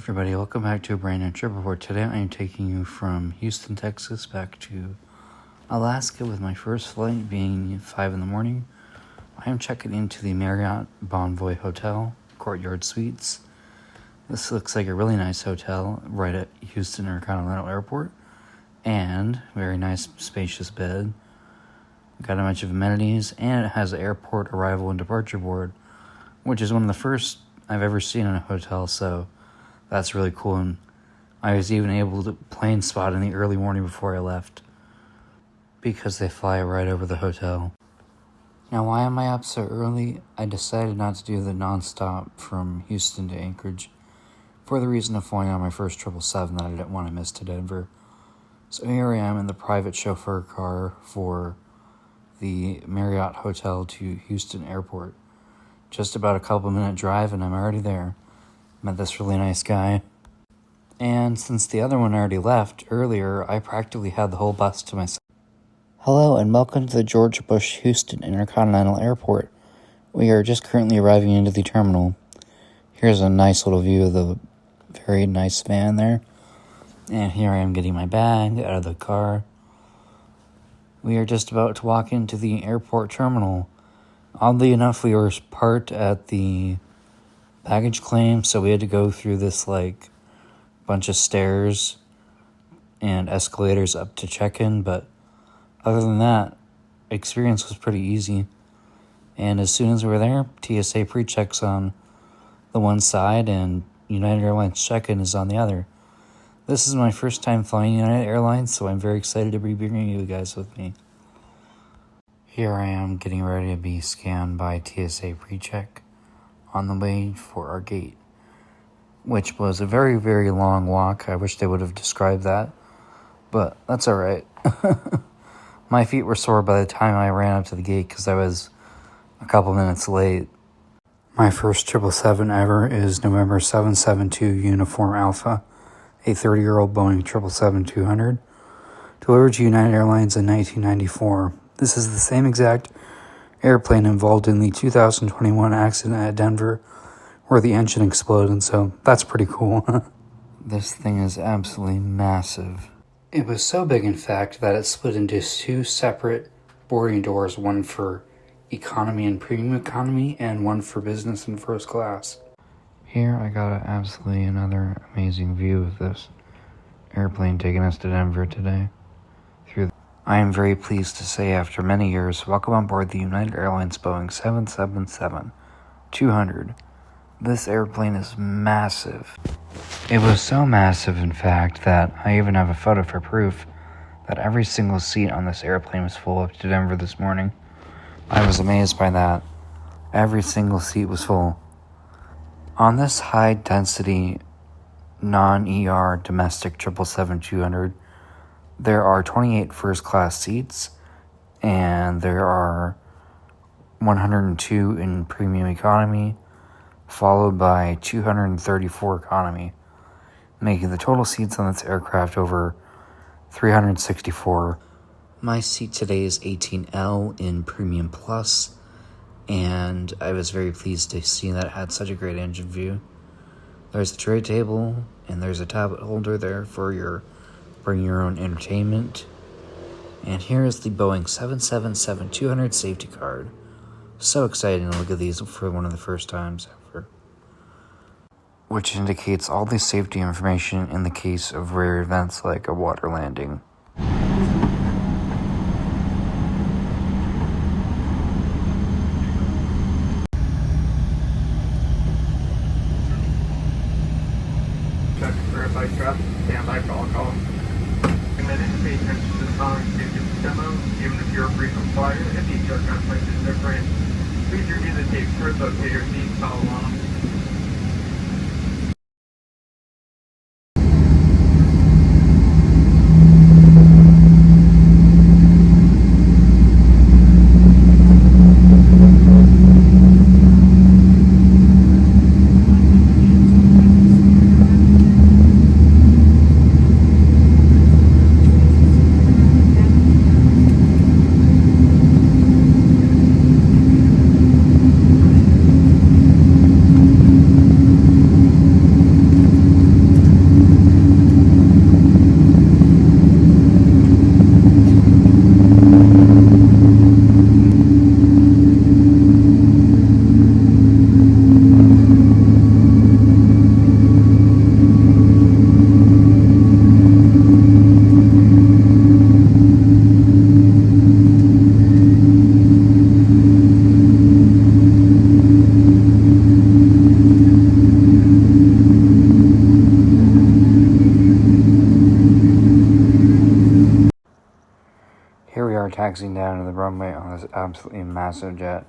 everybody, welcome back to a brand new trip report. Today I am taking you from Houston, Texas back to Alaska with my first flight being 5 in the morning. I am checking into the Marriott Bonvoy Hotel, Courtyard Suites. This looks like a really nice hotel right at Houston Intercontinental Airport, and very nice spacious bed. Got a bunch of amenities, and it has an airport arrival and departure board, which is one of the first I've ever seen in a hotel, so that's really cool. And I was even able to plane spot in the early morning before I left because they fly right over the hotel. Now, why am I up so early? I decided not to do the nonstop from Houston to Anchorage for the reason of flying on my first 777 that I didn't want to miss to Denver. So here I am in the private chauffeur car for the Marriott Hotel to Houston Airport. Just about a couple minute drive and I'm already there. Met this really nice guy. And since the other one already left earlier, I practically had the whole bus to myself. Hello and welcome to the George Bush Houston Intercontinental Airport. We are just currently arriving into the terminal. Here's a nice little view of the very nice van there. And here I am getting my bag out of the car. We are just about to walk into the airport terminal. Oddly enough, we were parked at the baggage claim, so we had to go through this bunch of stairs and escalators up to check-in, but other than that, experience was pretty easy. And as soon as we were there, TSA pre-checks on the one side and United Airlines check-in is on the other. This is my first time flying United Airlines, so I'm very excited to be bringing you guys with me. Here I am getting ready to be scanned by TSA pre-check on the way for our gate, which was a very, very long walk. I wish they would have described that, but that's alright. My feet were sore by the time I ran up to the gate because I was a couple minutes late. My first 777 ever is November 772 Uniform Alpha, a 30-year-old Boeing 777-200, delivered to United Airlines in 1994. This is the same exact airplane involved in the 2021 accident at Denver where the engine exploded, so that's pretty cool. This thing is absolutely massive. It was so big, in fact, that it split into two separate boarding doors, one for economy and premium economy, and one for business and first class. Here I got absolutely another amazing view of this airplane taking us to Denver today. I am very pleased to say, after many years, welcome on board the United Airlines Boeing 777-200. This airplane is massive. It was so massive, in fact, that I even have a photo for proof that every single seat on this airplane was full up to Denver this morning. I was amazed by that. Every single seat was full. On this high-density, non-ER domestic 777-200, there are 28 first-class seats, and there are 102 in premium economy, followed by 234 economy, making the total seats on this aircraft over 364. My seat today is 18L in Premium Plus, and I was very pleased to see that it had such a great engine view. There's a tray table, and there's a tablet holder there for bring your own entertainment. And here is the Boeing 777-200 safety card. So exciting to look at these for one of the first times ever. Which indicates all the safety information in the case of rare events like a water landing. Check verified strap, stand by for all calls. Committed, pay attention to the following safety demo, even if you're a frequent flyer. If each aircraft type is different, please review the tape first, locate your seat, follow along. taxiing down to the runway on this absolutely massive jet,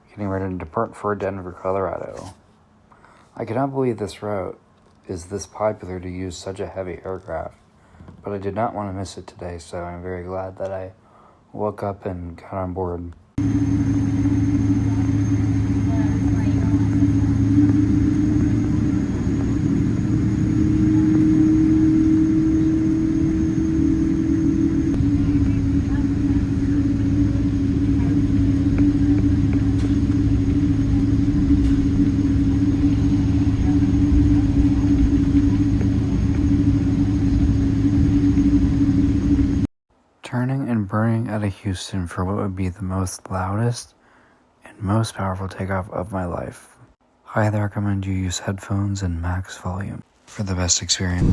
getting ready to depart for Denver, Colorado. I cannot believe this route is this popular to use such a heavy aircraft, but I did not want to miss it today, so I'm very glad that I woke up and got on board. Turning and burning out of Houston for what would be the most loudest and most powerful takeoff of my life. I highly recommend you use headphones and max volume for the best experience.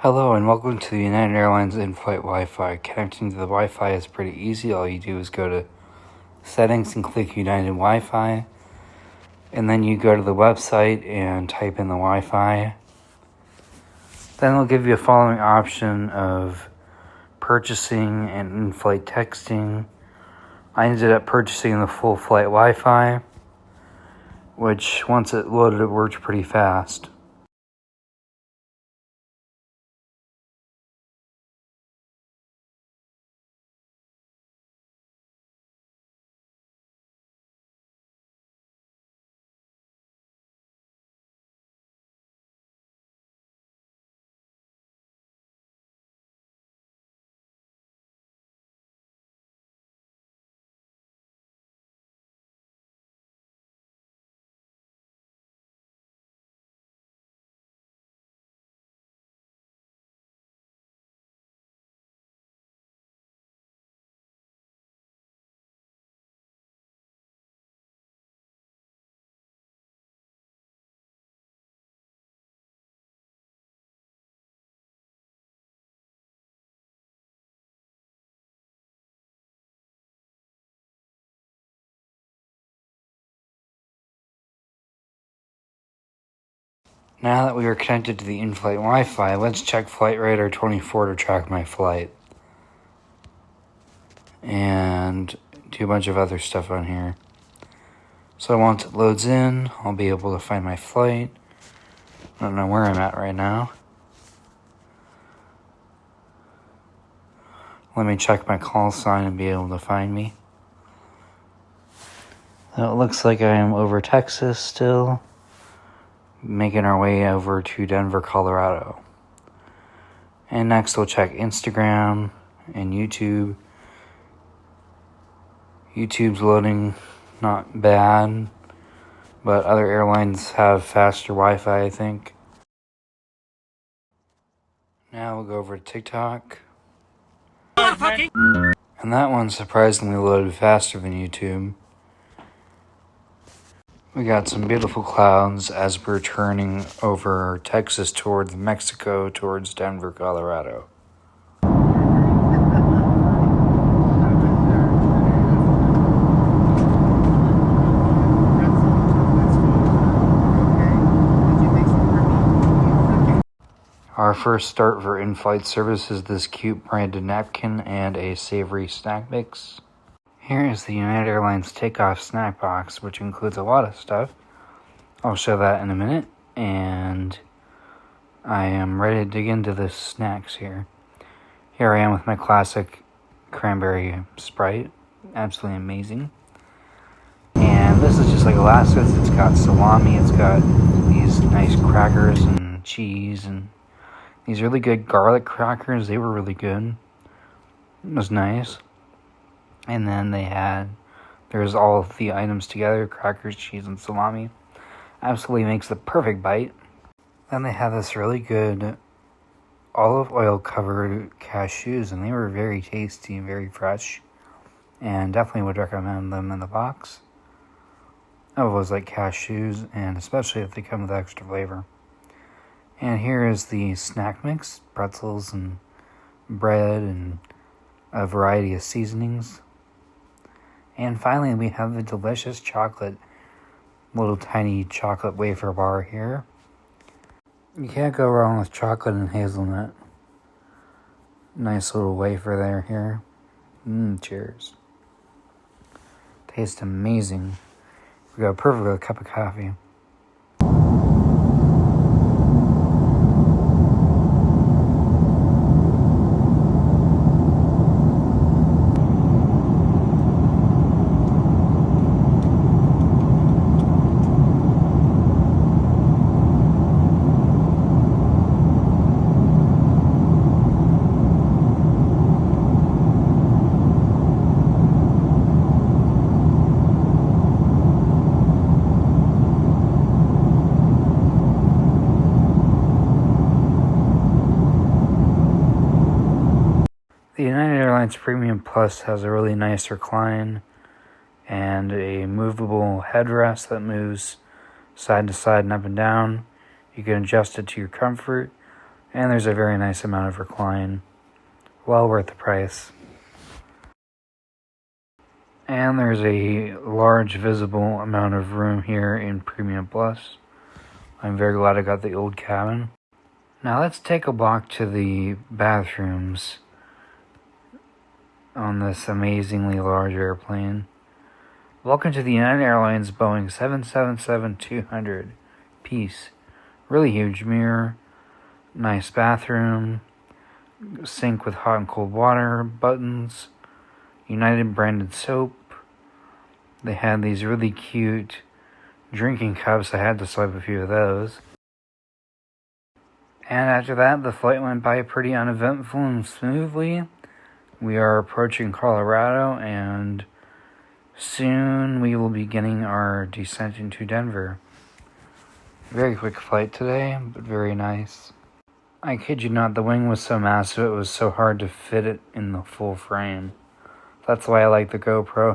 Hello and welcome to the United Airlines in-flight Wi-Fi. Connecting to the Wi-Fi is pretty easy. All you do is go to Settings and click United Wi-Fi. And then you go to the website and type in the Wi-Fi. Then it'll give you a following option of purchasing and in-flight texting. I ended up purchasing the full flight Wi-Fi, which once it loaded, it worked pretty fast. Now that we are connected to the in-flight Wi-Fi, let's check Flight Radar 24 to track my flight. And do a bunch of other stuff on here. So once it loads in, I'll be able to find my flight. I don't know where I'm at right now. Let me check my call sign and be able to find me. So it looks like I am over Texas still, making our way over to Denver, Colorado. And next we'll check Instagram and YouTube. YouTube's loading, not bad. but other airlines have faster Wi-Fi, I think. Now we'll go over to TikTok. And that one surprisingly loaded faster than YouTube. We got some beautiful clouds as we're turning over Texas towards Mexico, towards Denver, Colorado. Our first start for in-flight service is this cute branded napkin and a savory snack mix. Here is the United Airlines Takeoff snack box, which includes a lot of stuff. I'll show that in a minute, and I am ready to dig into the snacks here. Here I am with my classic cranberry Sprite, absolutely amazing. And this is just like Alaska's. It's got salami, it's got these nice crackers and cheese, and these really good garlic crackers. They were really good. It was nice. And then there's all of the items together, crackers, cheese, and salami. Absolutely makes the perfect bite. Then they have this really good olive oil covered cashews, and they were very tasty and very fresh. And definitely would recommend them in the box. I always like cashews, and especially if they come with extra flavor. And here is the snack mix, pretzels and bread and a variety of seasonings. And finally, we have the delicious chocolate, little tiny chocolate wafer bar here. You can't go wrong with chocolate and hazelnut. Nice little wafer there here. Cheers. Tastes amazing. We go perfect with a cup of coffee. The United Airlines Premium Plus has a really nice recline and a movable headrest that moves side to side and up and down. You can adjust it to your comfort, and there's a very nice amount of recline. Well worth the price. And there's a large visible amount of room here in Premium Plus. I'm very glad I got the old cabin. Now let's take a walk to the bathrooms on this amazingly large airplane. Welcome to the United Airlines Boeing 777-200 piece. Really huge mirror, nice bathroom, sink with hot and cold water, buttons, United branded soap. They had these really cute drinking cups. I had to swipe a few of those. And after that, the flight went by pretty uneventful and smoothly. We are approaching Colorado, and soon we will be getting our descent into Denver. Very quick flight today, but very nice. I kid you not, the wing was so massive it was so hard to fit it in the full frame. That's why I like the GoPro.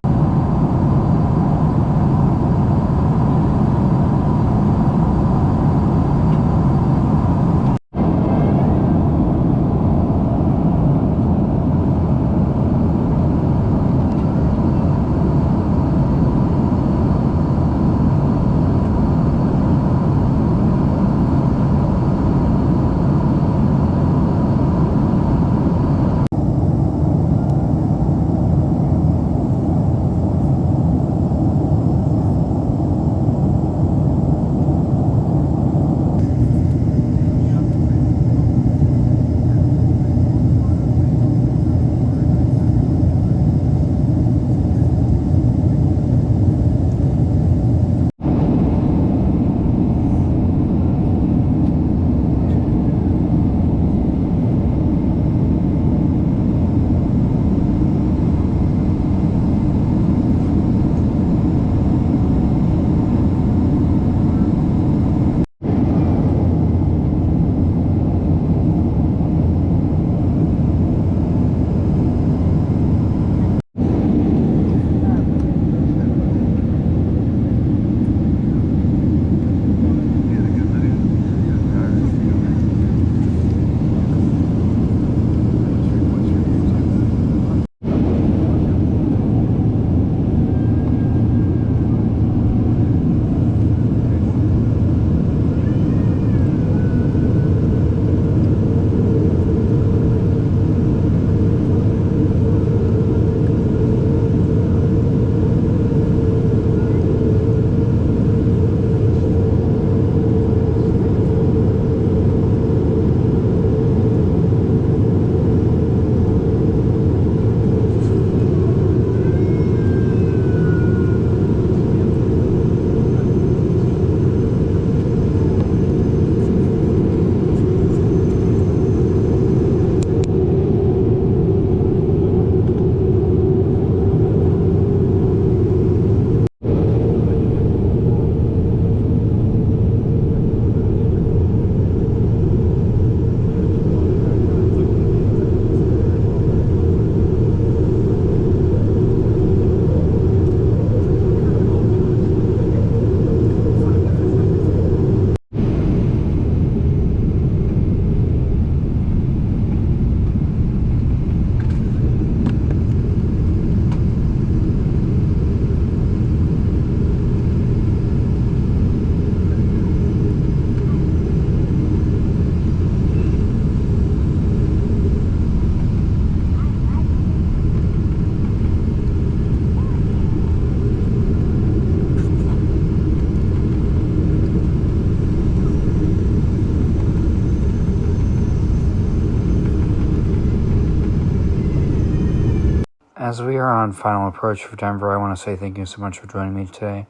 As we are on final approach for Denver, I want to say thank you so much for joining me today.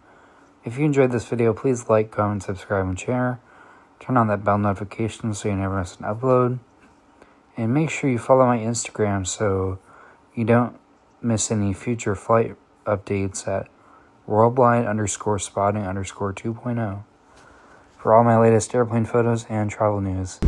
If you enjoyed this video, please like, comment, subscribe, and share. Turn on that bell notification so you never miss an upload. And make sure you follow my Instagram so you don't miss any future flight updates at worldwide_spotting_2.0 for all my latest airplane photos and travel news.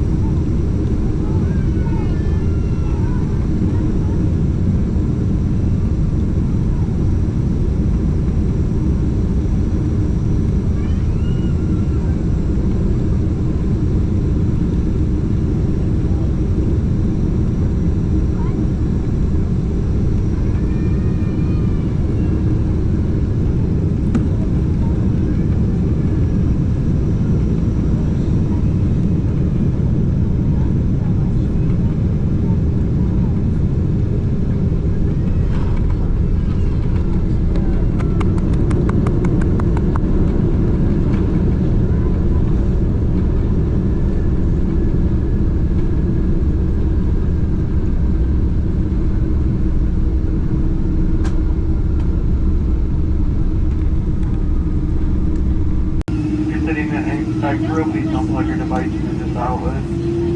Please don't plug your device into this outlet.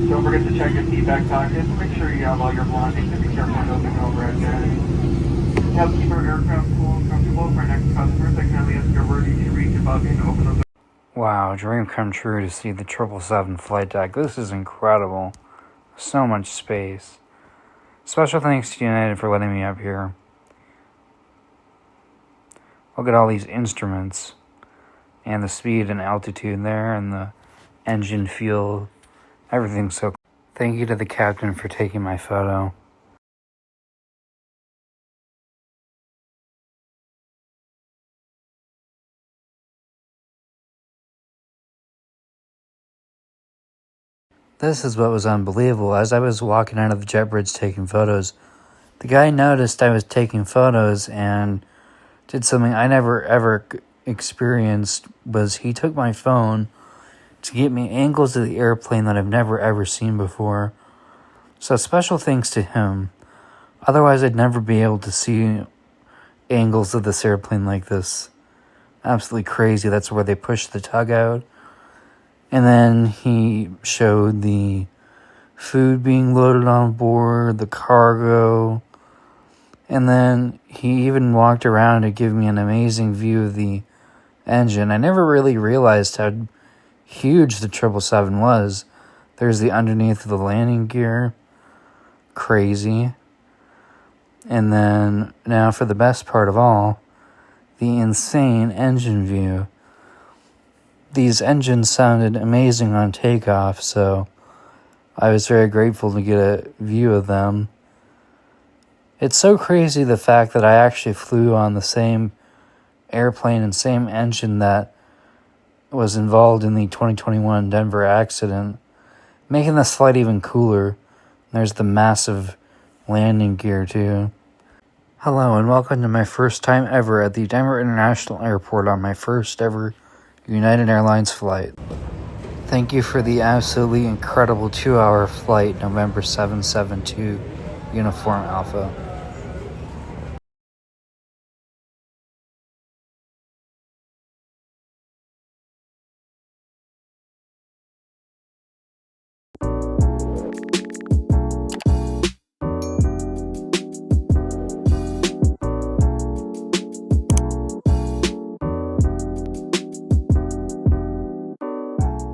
Don't forget to check your seat back pockets. Make sure you have all your belongings and be careful when opening overhead bins. Help keep our aircraft cool and comfortable for our next customers. I kindly ask your word to reach above you and open those. Wow, dream come true to see the 777 flight deck. This is incredible. So much space. Special thanks to United for letting me up here. Look at all these instruments. And the speed and altitude there, and the engine fuel, everything's so cool. Thank you to the captain for taking my photo. This is what was unbelievable. As I was walking out of the jet bridge taking photos, the guy noticed I was taking photos and did something I never ever experienced. Was he took my phone to get me angles of the airplane that I've never ever seen before. So special thanks to him. Otherwise I'd never be able to see angles of this airplane like this. Absolutely crazy. That's where they pushed the tug out. And then he showed the food being loaded on board, the cargo. And then he even walked around to give me an amazing view of the engine. I never really realized how huge the 777 was. There's the underneath of the landing gear. Crazy. And then now for the best part of all, the insane engine view. These engines sounded amazing on takeoff, so I was very grateful to get a view of them. It's so crazy the fact that I actually flew on the same airplane and same engine that was involved in the 2021 Denver accident, making this flight even cooler. There's the massive landing gear too. Hello and welcome to my first time ever at the Denver International Airport on my first ever United Airlines flight. Thank you for the absolutely incredible 2-hour flight, November 772 Uniform Alpha.